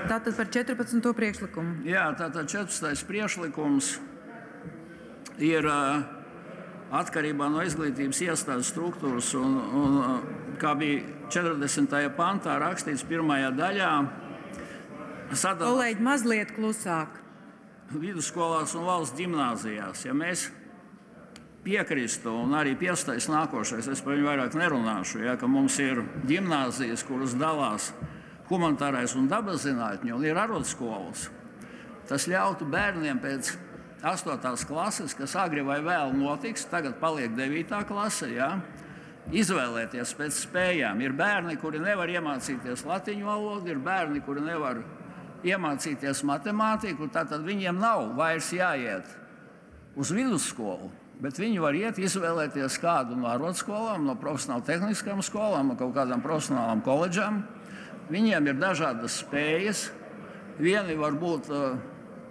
Tātad par 14. priekšlikumu. Jā, tātad 14. priekšlikums ir atkarībā no izglītības iestādes struktūras, un kā bija 40. pantā rakstīts pirmajā daļā, sadalās Kolēģi, mazliet klusāk. vidusskolās un valsts ģimnāzijās. Ja mēs piekristu, un arī piestais nākošais, es par viņu vairāk nerunāšu, ja, ka mums ir ģimnāzijas, kuras dalās humanitārais un dabazzinātņu, un ir arotskolas, tas ļautu bērniem pēc 8. klases, kas agri vai vēl notiks, tagad paliek 9. klase, ja, izvēlēties pēc spējām. Ir bērni, kuri nevar iemācīties latiņu valodu, ir bērni, kuri nevar iemācīties matemātiku, tātad viņiem nav vairs jāiet uz vidusskolu, bet viņi var iet izvēlēties kādu no arotskolām, no profesionāla tehniskām skolām, no kaut kādām profesionālām koledžām. Viņiem ir dažādas spējas. Vieni var būt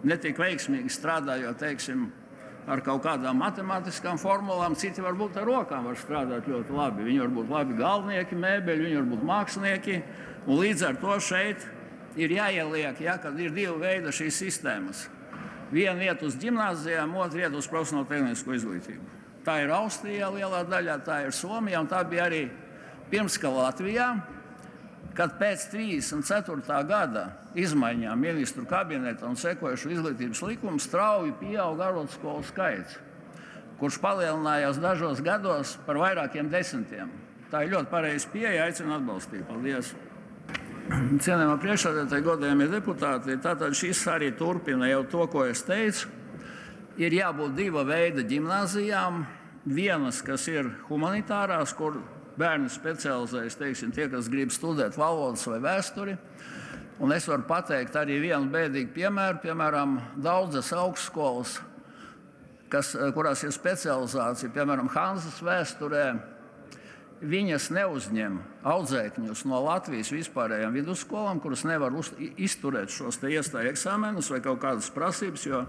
netik veiksmīgi strādājot, teiksim, ar kaut kādām matemātiskām formulām, citi varbūt ar rokām var strādāt ļoti labi. Viņi var būt labi galvnieki, mēbeļi, viņi var būt mākslinieki. Un līdz ar to šeit ir jāieliek, ja, kad ir divi veidi šīs sistēmas. Viena iet uz ģimnāzijām, otra iet uz profesionālo tehnisko izglītību. Tā ir Austrijā lielā daļā, tā ir Somijā, un tā bija arī pirms kā Latvijā, kad pēc 34. gada izmaiņām ministru kabineta un sekojušu izglītības likumu strauji pieauga arotskolu skaits, kurš palielinājās dažos gados par vairākiem desmitiem. Tā ir ļoti pareiza pieeja, aicinu atbalstīt. Paldies! Cienījamā priekšsēdētāja, godējamie deputāti, tātad šis arī turpina jau to, ko es teicu. Ir jābūt diva veida ģimnāzijām. Vienas, kas ir humanitārās, kur bērni specializējas, teiksim, tie, kas grib studēt valodas vai vēsturi. Un es varu pateikt arī vienu bēdīgu piemēru, piemēram, daudzas augstskolas, kurās ir specializācija, piemēram, Hanzas vēsturē, viņas neuzņem audzēkņus no Latvijas vispārējām vidusskolām, kuras nevar izturēt šos iestāju eksāmenus vai kaut kādas prasības, jo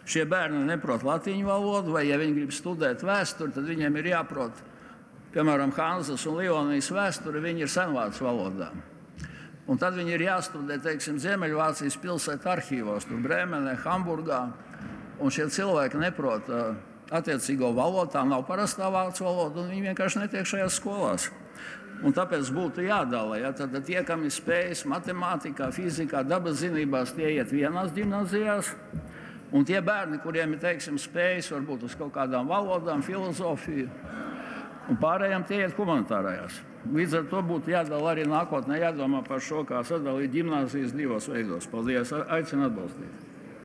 šie bērni neprot latīņu valodu, vai, ja viņi grib studēt vēsturi, tad viņiem ir jāprot, piemēram, Hanzas un Livonijas vēsturi, viņi ir senvācu valodā. Un tad viņi ir jāstudē, teiksim, Ziemeļvācijas pilsētu arhīvos, tur Brēmenē, Hamburgā, un šie cilvēki neprot attiecīgo valodu, tā nav parastā vācu valoda, un viņi vienkārši netiek šajās skolās. Un tāpēc būtu jādala, ja, tad tie, kam ir spējas matemātikā, fizikā, dabas zinībās, tie iet vienās ģimnāzijās, un tie bērni, kuriem ir, teiksim, spējas varbūt uz kaut kādām valodām, filozofiju, un pārējām tie iet humanitārajās. Līdz ar to būtu jādala arī nākotnē, jādomā par šo, kā sadalīt ģimnāzijas divos veidos. Paldies, aicinu atbalstīt.